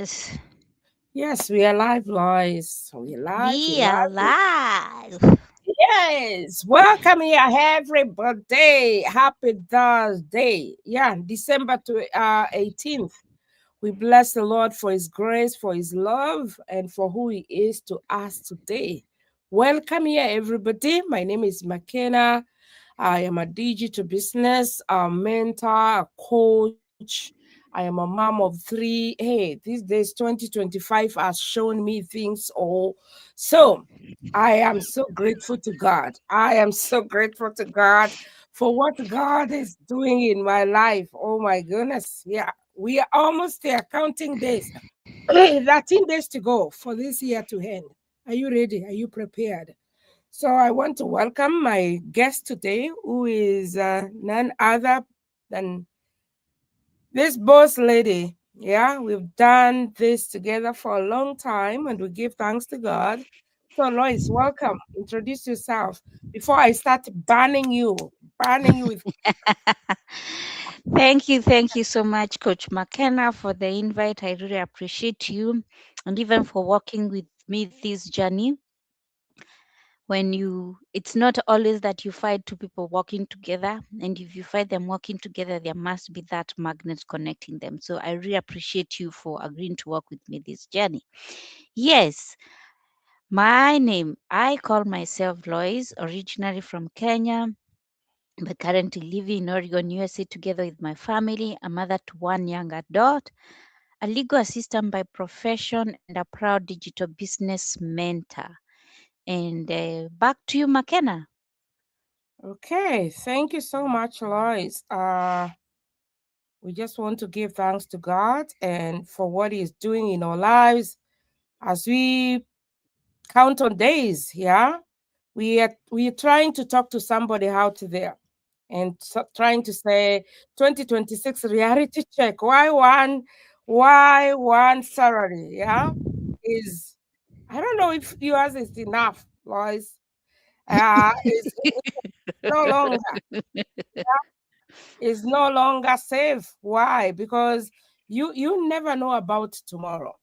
Lois. Yes, we are live, Lois. We're live, we're We are live. live. Yes, welcome here, everybody. Happy Thursday. Yeah, December 18th. We bless the Lord for His grace, for His love, and for who He is to us today. Welcome here, everybody. My name is McKenna. I am a digital business, a mentor, a coach. I am a mom of three. Hey, these days, 2025 has shown me things all. So I am so grateful to God. I am so grateful to God for what God is doing in my life. Oh my goodness. Yeah, we are almost there, counting days. 13 days to go for this year to end. Are you ready? Are you prepared? So I want to welcome my guest today, who is none other than this boss lady. Yeah, we've done this together for a long time and we give thanks to God. So, Lois, welcome. Introduce yourself before I start banning you with. Thank you so much, Coach McKenna, for the invite. I really appreciate you and even for walking with me this journey. It's not always that you find two people walking together, and if you find them walking together, there must be that magnet connecting them. So I really appreciate you for agreeing to walk with me this journey. Yes, my name, I call myself Lois, originally from Kenya, but currently living in Oregon, USA, together with my family, a mother to one young adult, a legal assistant by profession, and a proud digital business mentor. And back to you, McKenna. Okay, thank you so much, Lois. We just want to give thanks to God and for what He's doing in our lives as we count on days. Yeah, we are trying to talk to somebody out there and trying to say 2026 reality check. Why one salary? Yeah, is I don't know if yours is enough, Lois. Is no longer is no longer safe. Why? Because you never know about tomorrow.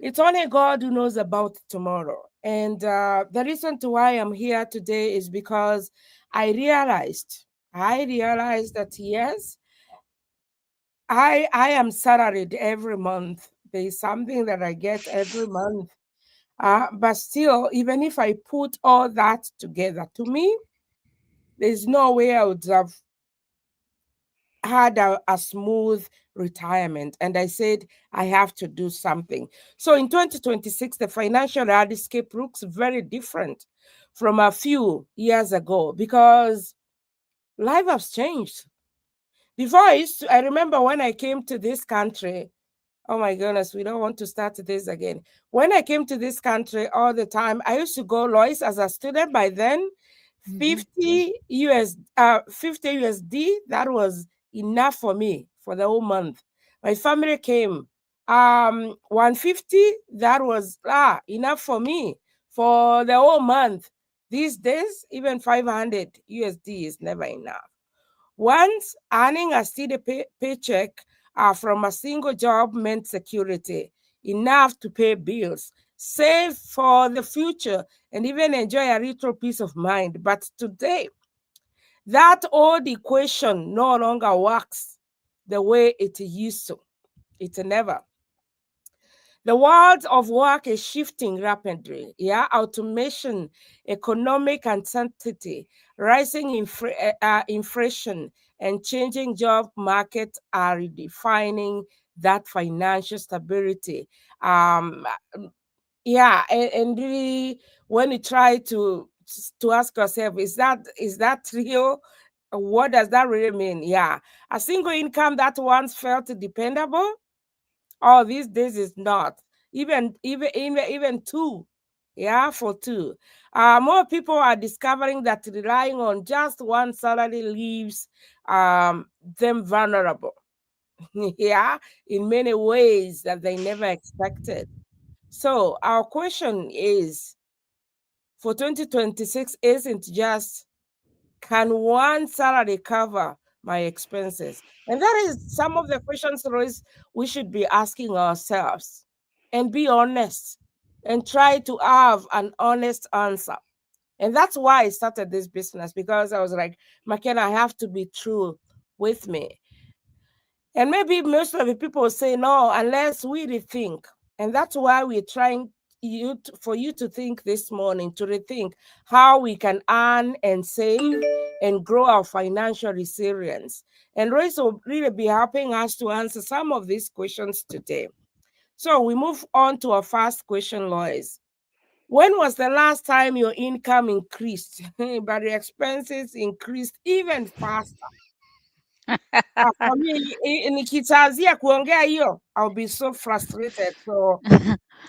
It's only God who knows about tomorrow. And the reason to why I'm here today is because I realized that yes, I am salaried every month. There is something that I get every month. But still, even if I put all that together, to me, there's no way I would have had a smooth retirement. And I said, I have to do something. So in 2026, the financial landscape looks very different from a few years ago because life has changed. Before I remember when I came to this country, oh my goodness, we don't want to start this again. When I came to this country all the time, I used to go, Lois, as a student by then, Mhm. 50 USD, that was enough for me for the whole month. My family came. 150, that was enough for me for the whole month. These days, even 500 USD is never enough. Once earning a steady paycheck from a single job meant security, enough to pay bills, save for the future, and even enjoy a little peace of mind. But today, that old equation no longer works the way it used to. It never. The world of work is shifting rapidly. Yeah, automation, economic uncertainty, rising inflation, and changing job market are redefining that financial stability. Um, yeah, and really, when you try to ask yourself, is that real? What does that really mean? Yeah, a single income that once felt dependable, oh, these days is not. Even two. Yeah, for two. More people are discovering that relying on just one salary leaves them vulnerable. Yeah, in many ways that they never expected. So our question is for 2026 isn't just can one salary cover my expenses? And that is some of the questions, Royce, we should be asking ourselves, and be honest and try to have an honest answer. And that's why I started this business, because I was like, McKenna, I have to be true with me. And maybe most of the people say no, unless we rethink. And that's why we're trying for you to think this morning, to rethink how we can earn and save and grow our financial resilience. And Royce will really be helping us to answer some of these questions today. So we move on to our first question, Lois. When was the last time your income increased, but your expenses increased even faster? For me, nikitazia kuongea hiyo, I'll be so frustrated. So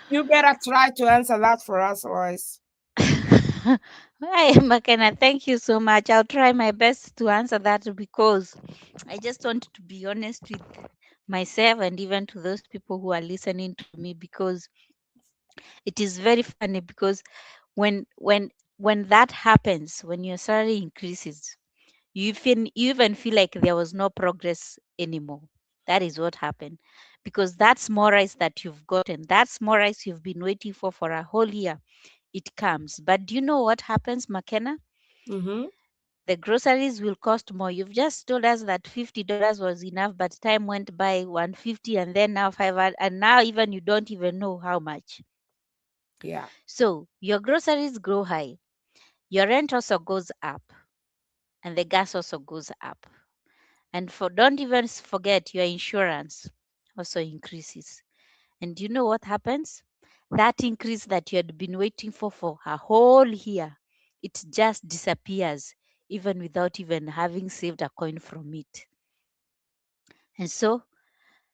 you better try to answer that for us, Lois. Hi, McKenna. Thank you so much. I'll try my best to answer that because I just want to be honest with myself and even to those people who are listening to me, because it is very funny. Because when when when that happens, when your salary increases, you even feel like there was no progress anymore. That is what happened, because that's more rice that you've gotten. That's more rice you've been waiting for a whole year. It comes. But do you know what happens, McKenna? Mm-hmm. The groceries will cost more. You've just told us that $50 was enough, but time went by 150, and then now 500, and now even you don't even know how much. Yeah. So your groceries grow high, your rent also goes up, and the gas also goes up. And for don't even forget your insurance also increases. And you know what happens? That increase that you had been waiting for a whole year, it just disappears, even without even having saved a coin from it. And so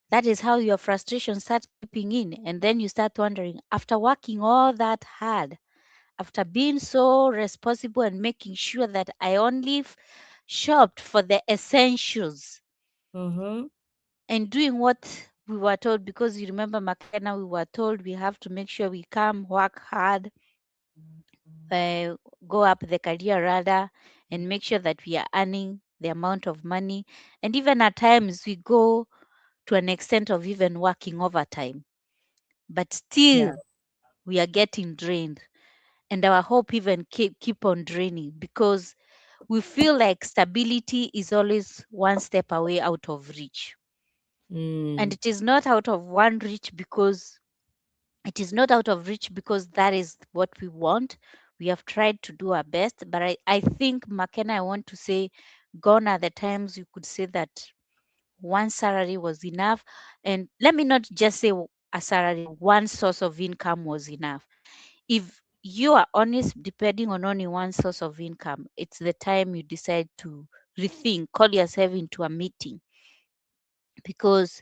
that is how your frustration starts creeping in. And then you start wondering, after working all that hard, after being so responsible and making sure that I only shopped for the essentials Mm-hmm. and doing what we were told, because you remember, McKenna, we were told we have to make sure we come, work hard, uh, go up the career ladder, and make sure that we are earning the amount of money. And even at times, we go to an extent of even working overtime. But Yeah. still, we are getting drained. And our hope even keep on draining, because we feel like stability is always one step away out of reach. And Mm. it is not out of one reach because it is not out of reach because that is what we want. We have tried to do our best, but I think, McKenna, I want to say, gone are the times you could say that one salary was enough. And let me not just say a salary, one source of income was enough. If you are honest, depending on only one source of income, it's the time you decide to rethink, call yourself into a meeting, because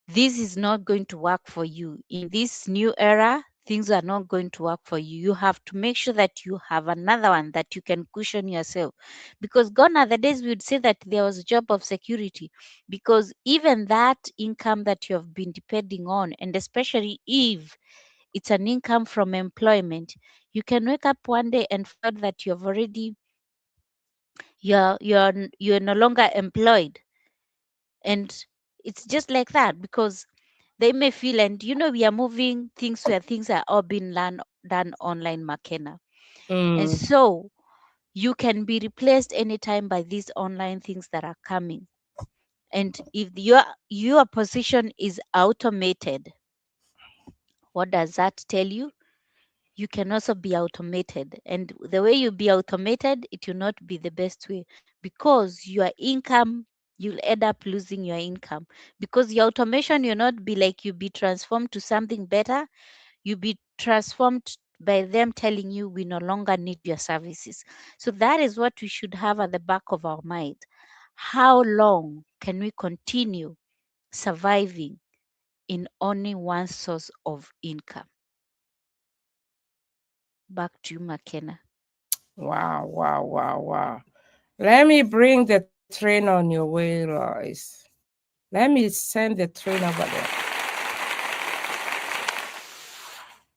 this is not going to work for you. In this new era, things are not going to work for you. You have to make sure that you have another one that you can cushion yourself. Because gone are the days we would say that there was a job of security. Because even that income that you have been depending on, and especially if it's an income from employment, you can wake up one day and find that you've already you're no longer employed. And it's just like that, because they may feel, and we are moving things where things are all being done online, McKenna. And Mm. so you can be replaced anytime by these online things that are coming. And if your position is automated, what does that tell you? You can also be automated. And the way you be automated, it will not be the best way, because your income, you'll end up losing your income, because your automation will not be like you be transformed to something better. You be transformed by them telling you, we no longer need your services. So that is what we should have at the back of our mind. How long can we continue surviving in only one source of income? Back to you, McKenna. Wow, wow, wow, wow. Let me bring the train on your way, Lois. Let me send the train over there.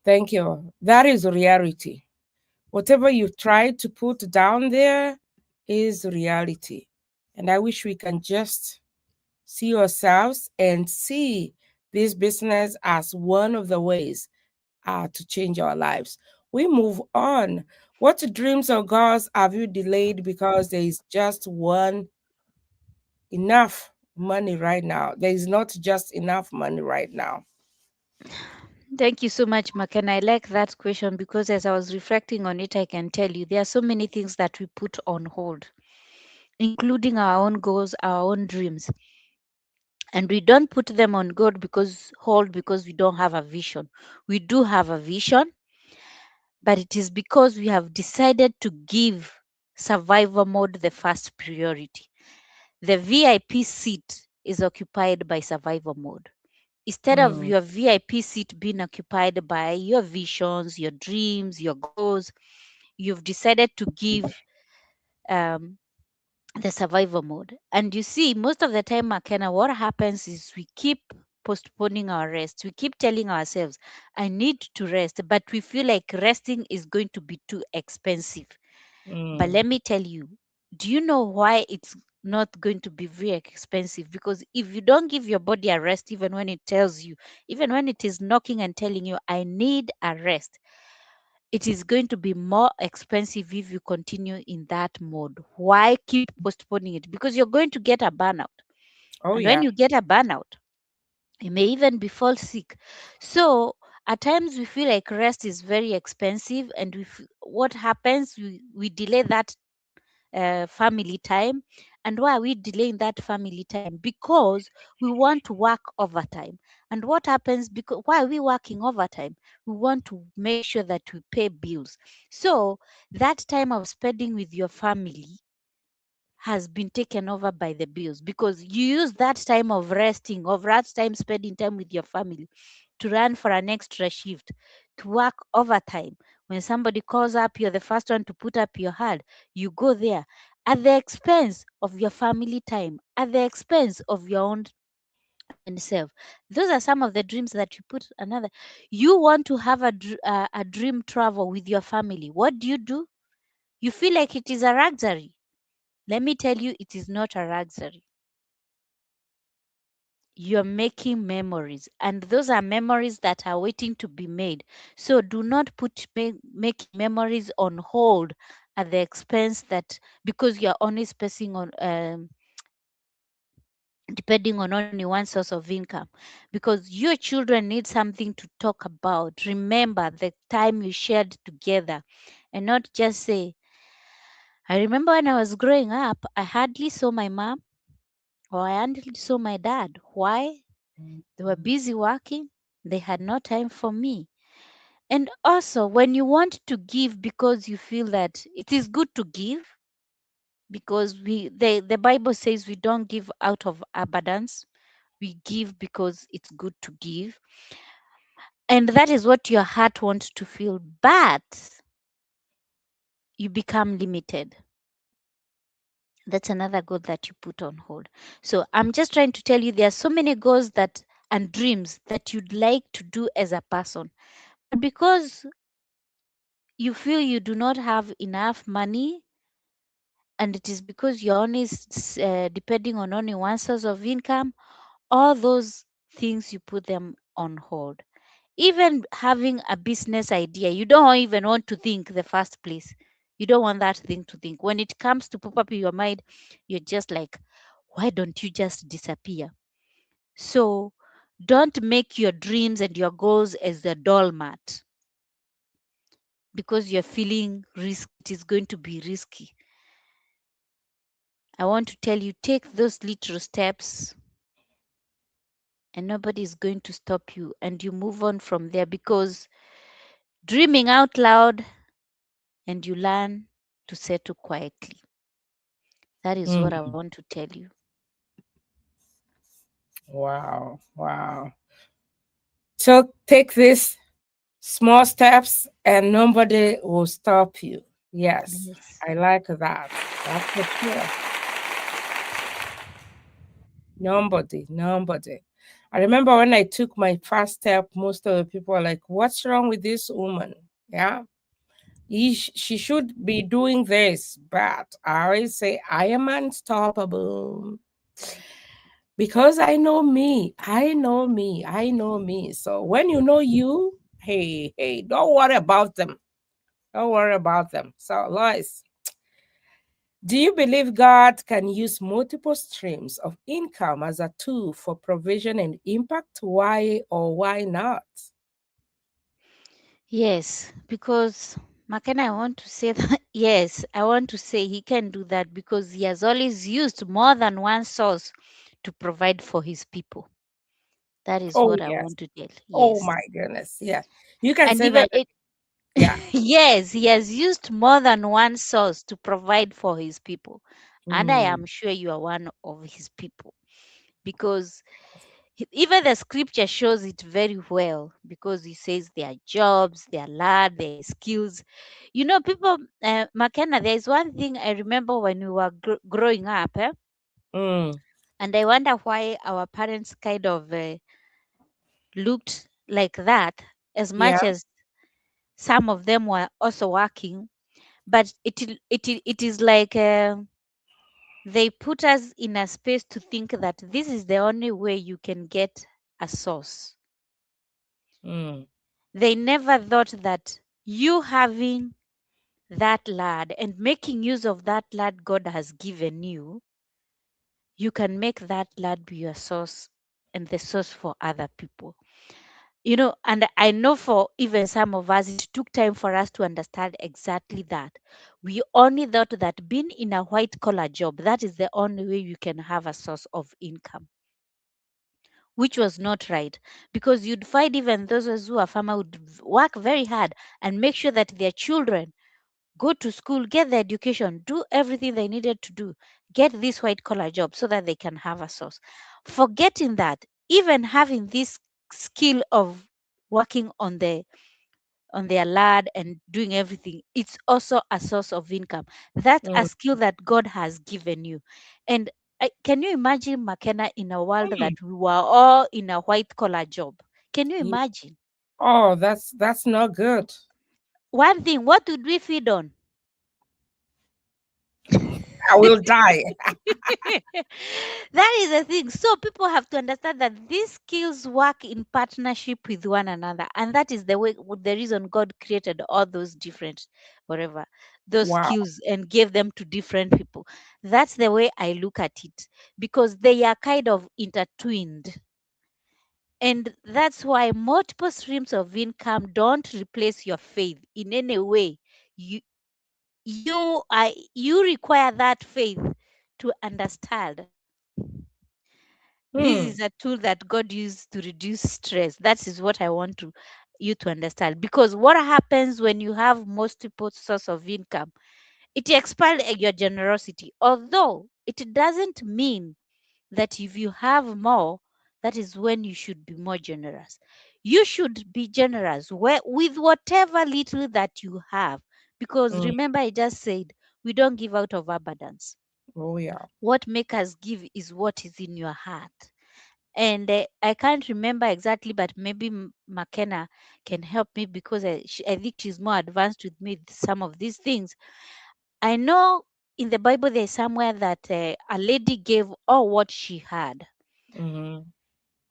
Thank you. That is reality. Whatever you try to put down there is reality. And I wish we can just see ourselves and see this business as one of the ways to change our lives. We move on. What dreams or goals have you delayed because there is just one enough money right now? There is not just enough money right now. Thank you so much, Mark. And I like that question because as I was reflecting on it, I can tell you there are so many things that we put on hold, including our own goals, our own dreams. And we don't put them on hold because we don't have a vision. We do have a vision, but it is because we have decided to give survival mode the first priority. The VIP seat is occupied by survival mode. Instead of Mm, your VIP seat being occupied by your visions, your dreams, your goals, you've decided to give um, the survival mode. And you see, most of the time, McKenna, what happens is we keep postponing our rest. We keep telling ourselves, I need to rest, but we feel like resting is going to be too expensive. But mm. let me tell you, do you know why it's not going to be very expensive? Because if you don't give your body a rest, even when it tells you, even when it is knocking and telling you, I need a rest, it is going to be more expensive if you continue in that mode. Why keep postponing it? Because you're going to get a burnout. Oh, And when yeah. you get a burnout, you may even be fall sick. So at times we feel like rest is very expensive, and what happens? We delay that family time. And why are we delaying that family time? Because we want to work overtime. And what happens? Because why are we working overtime? We want to make sure that we pay bills. So that time of spending with your family has been taken over by the bills, because you use that time of resting, of that time spending time with your family, to run for an extra shift, to work overtime. When somebody calls up, you're the first one to put up your hand. You go there at the expense of your family time, at the expense of your own self. Those are some of the dreams that you put another. You want to have a dream travel with your family. What do? You feel like it is a luxury. Let me tell you, it is not a luxury. You're making memories, and those are memories that are waiting to be made. So do not put making memories on hold at the expense that, because you're only spacing on depending on only one source of income, because your children need something to talk about. Remember the time you shared together, and not just say, I remember when I was growing up, I hardly saw my mom, or I hardly saw my dad. Why? They were busy working. They had no time for me. And also, when you want to give because you feel that it is good to give, because the Bible says we don't give out of abundance, we give because it's good to give. And that is what your heart wants to feel. But you become limited. That's another goal that you put on hold. So I'm just trying to tell you there are so many goals that and dreams that you'd like to do as a person. But because you feel you do not have enough money, and it is because you're only depending on only one source of income, all those things you put them on hold. Even having a business idea, you don't even want to think the first place. You don't want that thing to think. When it comes to pop up in your mind, you're just like, why don't you just disappear? So don't make your dreams and your goals as a doormat because you're feeling risk. It is going to be risky. I want to tell you, take those little steps and nobody is going to stop you, and you move on from there, because dreaming out loud, and you learn to settle quietly. That is what I Mm. want to tell you. Wow. Wow. So take these small steps and nobody will stop you. Yes, Yes. I like that. That's for sure. Nobody, nobody. I remember when I took my first step, most of the people were like, what's wrong with this woman? Yeah. She should be doing this, but I always say I am unstoppable because I know me. I know me. I know me. So when you know you, hey, hey, don't worry about them. Don't worry about them. So, Lois, do you believe God can use multiple streams of income as a tool for provision and impact? Why or why not? Yes, because McKenna, I want to say that yes, I want to say he can do that because he has always used more than one source to provide for his people. That is Oh, what I yes. want to tell. Oh, Yes. my goodness. Yeah. You can And say even that. it Yeah. yes, he has used more than one source to provide for his people. And I Mm, am sure you are one of his people because even the scripture shows it very well because he says their jobs, their land, their skills. You know, people, McKenna, there is one thing I remember when we were growing up, mm, and I wonder why our parents kind of looked like that, as yeah. much as some of them were also working. But it is like they put us in a space to think that this is the only way you can get a source. Mm, They never thought that you having that lad and making use of that lad God has given you, you can make that lad be your source and the source for other people. You know, and I know for even some of us, it took time for us to understand exactly that. We only thought that being in a white collar job, that is the only way you can have a source of income, which was not right, because you'd find even those who are farmer would work very hard and make sure that their children go to school, get the education, do everything they needed to do, get this white collar job so that they can have a source. Forgetting that even having this skill of working on their land and doing everything, it's also a source of income. That's a mm, skill that God has given you. And can you imagine, McKenna, in a world that mm. we were all in a white collar job? Can you Ye- imagine? Oh, that's not good. One thing, what would we feed on? I will die. That is the thing. So people have to understand that these skills work in partnership with one another, and that is the reason God created all those different, whatever, those Wow. skills and gave them to different people. That's the way I look at it because they are kind of intertwined, and that's why multiple streams of income don't replace your faith in any way. You you require that faith to understand this Hmm. is a tool that God used to reduce stress. That is what I want to you to understand. Because what happens when you have multiple source of income, it expands your generosity. Although it doesn't mean that if you have more, that is when you should be more generous. You should be generous with whatever little that you have. Because Mm. remember, I just said we don't give out of abundance. Oh, yeah. What make us give is what is in your heart. And I can't remember exactly, but maybe McKenna can help me because I think she's more advanced with me with some of these things. I know in the Bible there's somewhere that a lady gave all what she had, Mm-hmm.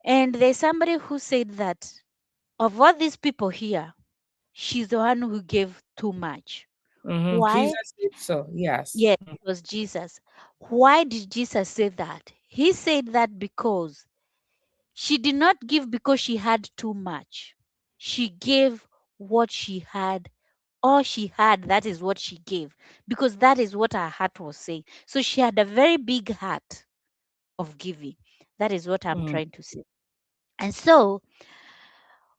and there's somebody who said that of all these people here, she's the one who gave too much. Mm-hmm. Why? Jesus did so. Yes. Yes, it was Jesus. Why did Jesus say that? He said that because she did not give because she had too much. She gave what she had. All she had, that is what she gave. Because that is what her heart was saying. So she had a very big heart of giving. That is what I'm Mm. trying to say. And so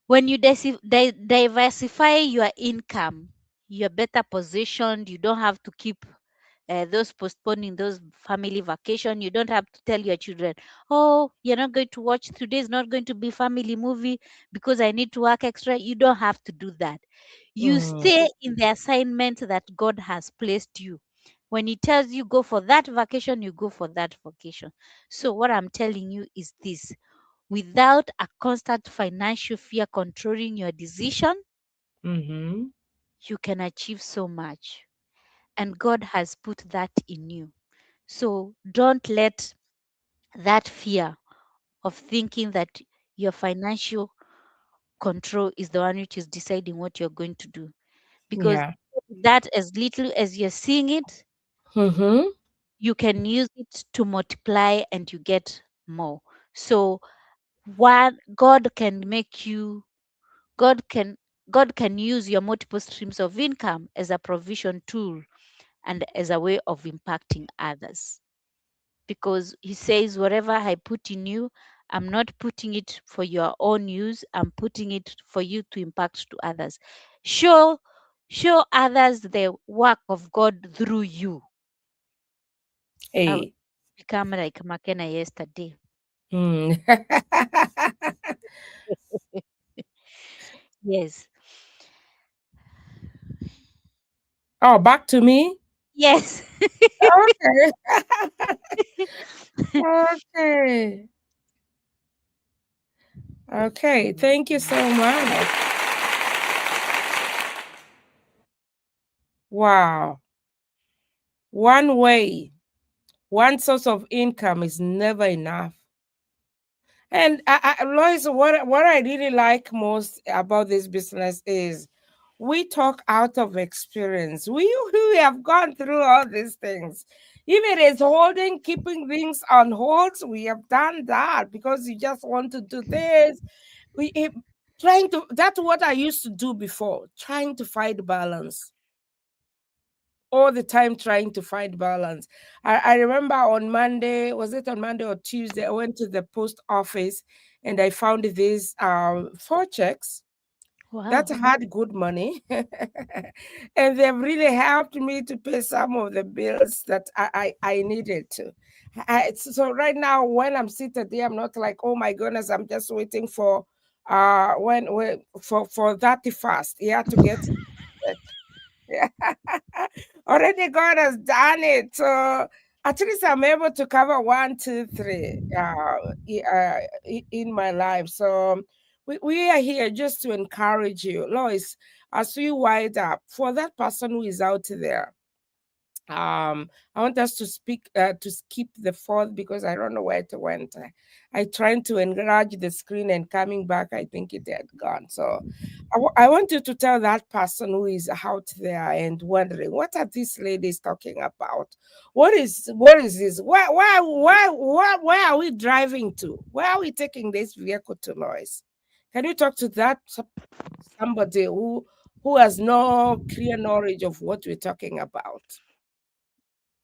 when you diversify your income, you're better positioned. You don't have to keep those postponing those family vacation. You don't have to tell your children, oh, you're not going to watch today, is not going to be family movie because I need to work extra. You don't have to do that. You Mm. stay in the assignment that God has placed you. When he tells you go for that vacation, you go for that vacation. So what I'm telling you is this: without a constant financial fear controlling your decision, Mm-hmm. you can achieve so much. And God has put that in you. So don't let that fear of thinking that your financial control is the one which is deciding what you're going to do. Because Yeah. that, as little as you're seeing it, Mm-hmm. you can use it to multiply and you get more. So one, God can God can use your multiple streams of income as a provision tool and as a way of impacting others. Because he says, whatever I put in you, I'm not putting it for your own use, I'm putting it for you to impact to others. Show show others the work of God through you. I've Hey. become like McKenna yesterday. Hmm. Yes. Oh, back to me? Yes. Okay. Okay. Okay. Thank you so much. Wow. One way, one source of income is never enough. And Lois, what I really like most about this business is we talk out of experience. We have gone through all these things. If it is holding, keeping things on hold, we have done that because you just want to do this. We trying to. That's what I used to do before, trying to find balance all the time, trying to find balance. I remember on Monday, was it on Monday or Tuesday? I went to the post office and I found these four checks that Wow. had good money. And they've really helped me to pay some of the bills that I needed to. So right now, when I'm seated there, I'm not like, oh my goodness, I'm just waiting for when for 31st, yeah, to get it. Yeah. Already God has done it. So at least I'm able to cover one, two, three in my life. So we are here just to encourage you, Lois, as we wind up for that person who is out there. I want us to speak to skip the fourth because I don't know where it went. I tried to enlarge the screen and coming back, I think it had gone. So I want you to tell that person who is out there and wondering what are these ladies talking about? What is this? Where are we driving to? Where are we taking this vehicle to, Lois? Can you talk to that somebody who has no clear knowledge of what we're talking about?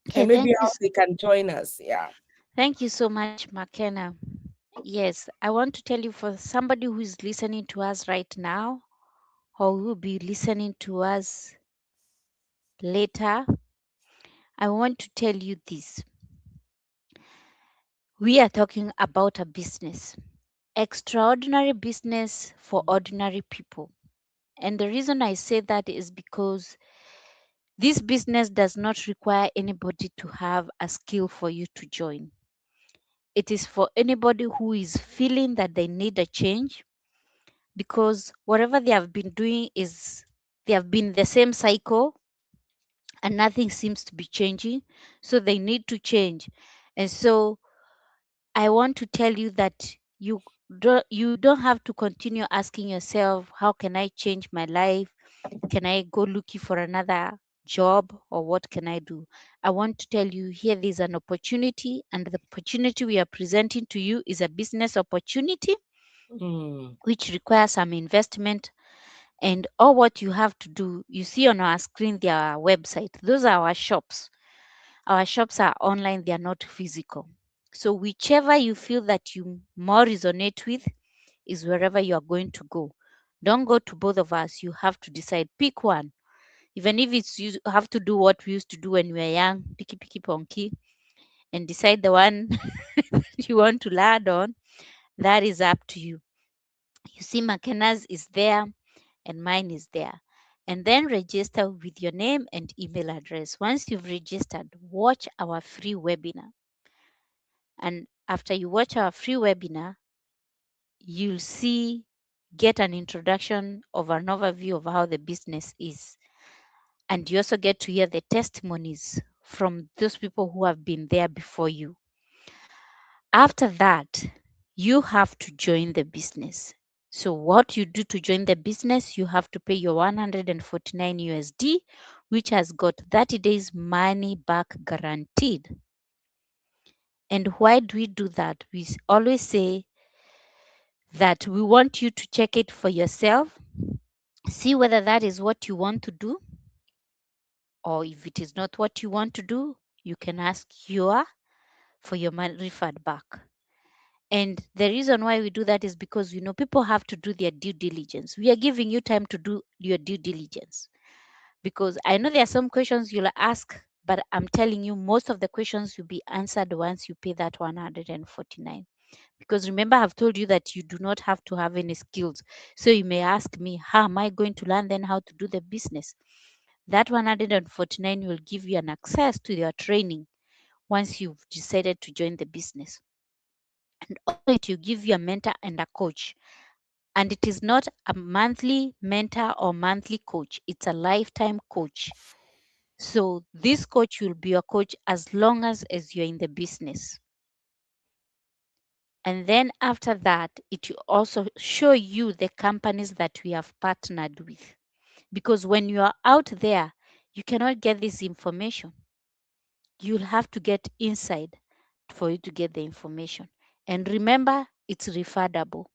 Okay, And maybe how they can join us. Yeah. thank you so much, McKenna. Yes, I want to tell you, for somebody who is listening to us right now or who will be listening to us later, I want to tell you this. We are talking about a business, extraordinary business for ordinary people. And the reason I say that is because this business does not require anybody to have a skill for you to join. It is for anybody who is feeling that they need a change, because whatever they have been doing is they have been the same cycle and nothing seems to be changing. So they need to change. And so I want to tell you that you don't have to continue asking yourself, how can I change my life? Can I go looking for another job, or what can I do? I want to tell you, here there's an opportunity, and the opportunity we are presenting to you is a business opportunity Mm, which requires some investment. And all what you have to do, you see on our screen, their website. Those are our shops. Our shops are online, they are not physical. So whichever you feel that you more resonate with is wherever you are going to go. Don't go to both of us. You have to decide. Pick one. Even if it's you have to do what we used to do when we were young, picky picky ponky, and decide the one you want to land on. That is up to you. You see, McKenna's is there and mine is there. And then register with your name and email address. Once you've registered, watch our free webinar. And after you watch our free webinar, you'll see, get an introduction of an overview of how the business is. And you also get to hear the testimonies from those people who have been there before you. After that, you have to join the business. So what you do to join the business, you have to pay your 149 USD, which has got 30 days money back guaranteed. And why do we do that? We always say that we want you to check it for yourself, see whether that is what you want to do, or if it is not what you want to do, you can ask your for your money refund back. And the reason why we do that is because people have to do their due diligence. We are giving you time to do your due diligence, because I know there are some questions you'll ask, but I'm telling you, most of the questions will be answered once you pay that 149. Because remember, I've told you that you do not have to have any skills. So you may ask me, how am I going to learn then how to do the business? That 149 will give you an access to your training once you've decided to join the business. And also it will give you a mentor and a coach. And it is not a monthly mentor or monthly coach, it's a lifetime coach. So this coach will be your coach as long as you're in the business. And then after that, it will also show you the companies that we have partnered with. Because when you are out there, you cannot get this information. You'll have to get inside for you to get the information. And remember, it's refundable.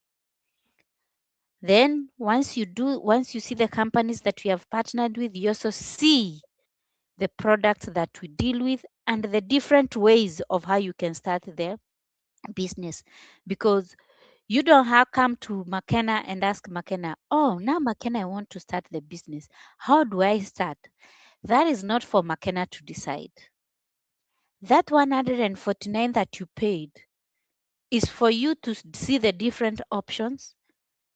Then once you see the companies that we have partnered with, you also see the products that we deal with and the different ways of how you can start the business. Because you don't have come to McKenna and ask McKenna, oh, now McKenna, I want to start the business. How do I start? That is not for McKenna to decide. That 149 that you paid is for you to see the different options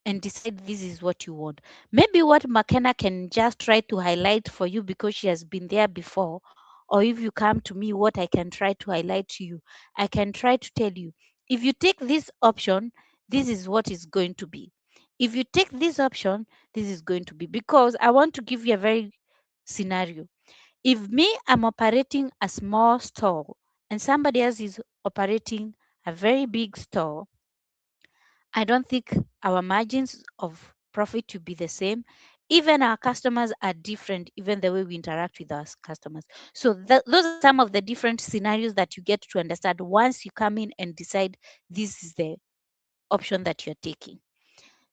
and decide this is what you want. Maybe what McKenna can just try to highlight for you because she has been there before, or if you come to me, what I can try to highlight to you, I can try to tell you, if you take this option, this is what is going to be. If you take this option, this is going to be. Because I want to give you a very scenario. If me, I'm operating a small store and somebody else is operating a very big store, I don't think our margins of profit will be the same. Even our customers are different, even the way we interact with our customers. So those are some of the different scenarios that you get to understand once you come in and decide this is the option that you're taking.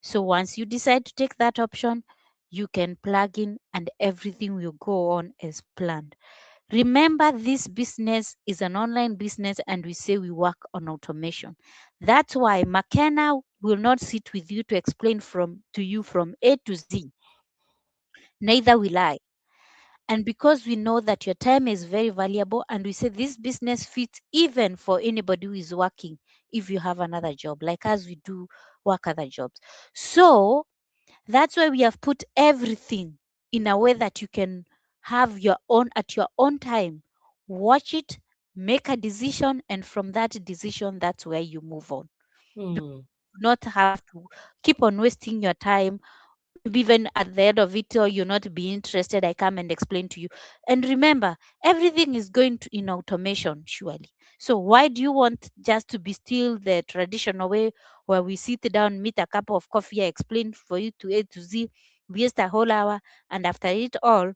So once you decide to take that option, you can plug in and everything will go on as planned. Remember, this business is an online business and we say we work on automation. That's why McKenna will not sit with you to explain to you from A to Z. Neither will I. And because we know that your time is very valuable and we say this business fits even for anybody who is working if you have another job, like as we do work other jobs. So that's why we have put everything in a way that you can have your own at your own time. Watch it, make a decision, and from that decision, that's where you move on. You Hmm. do not have to keep on wasting your time. Maybe even at the end of it, or you're not be interested, I come and explain to you. And remember, everything is going to in automation, surely. So why do you want just to be still the traditional way where we sit down, meet a cup of coffee, I explain for you to A to Z, waste a whole hour, and after it all,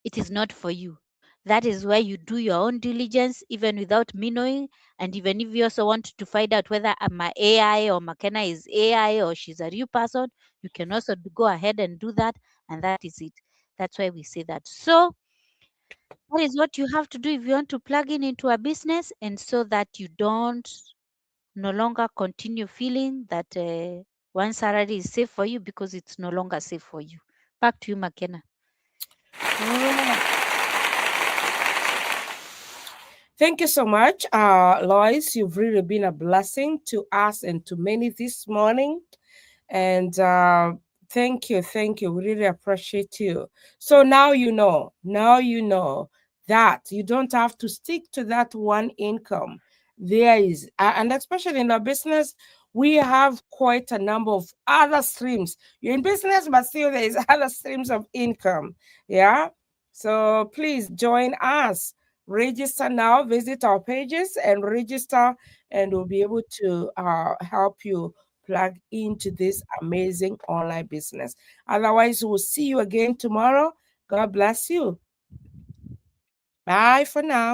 it is not for you. That is where you do your own diligence, even without me knowing. And even if you also want to find out whether I'm a AI or McKenna is AI or she's a real person, you can also go ahead and do that. And that is it. That's why we say that. So that is what you have to do if you want to plug in into a business, and so that you don't no longer continue feeling that one salary is safe for you, because it's no longer safe for you. Back to you, McKenna. Ah, thank you so much, Lois. You've really been a blessing to us and to many this morning. And thank you, thank you. We really appreciate you. So now you know that you don't have to stick to that one income. There is, and especially in our business, we have quite a number of other streams. You're in business, but still there is other streams of income. Yeah. So please join us. Register now, visit our pages and register, and we'll be able to help you plug into this amazing online business. Otherwise, we'll see you again tomorrow. God bless you. Bye for now.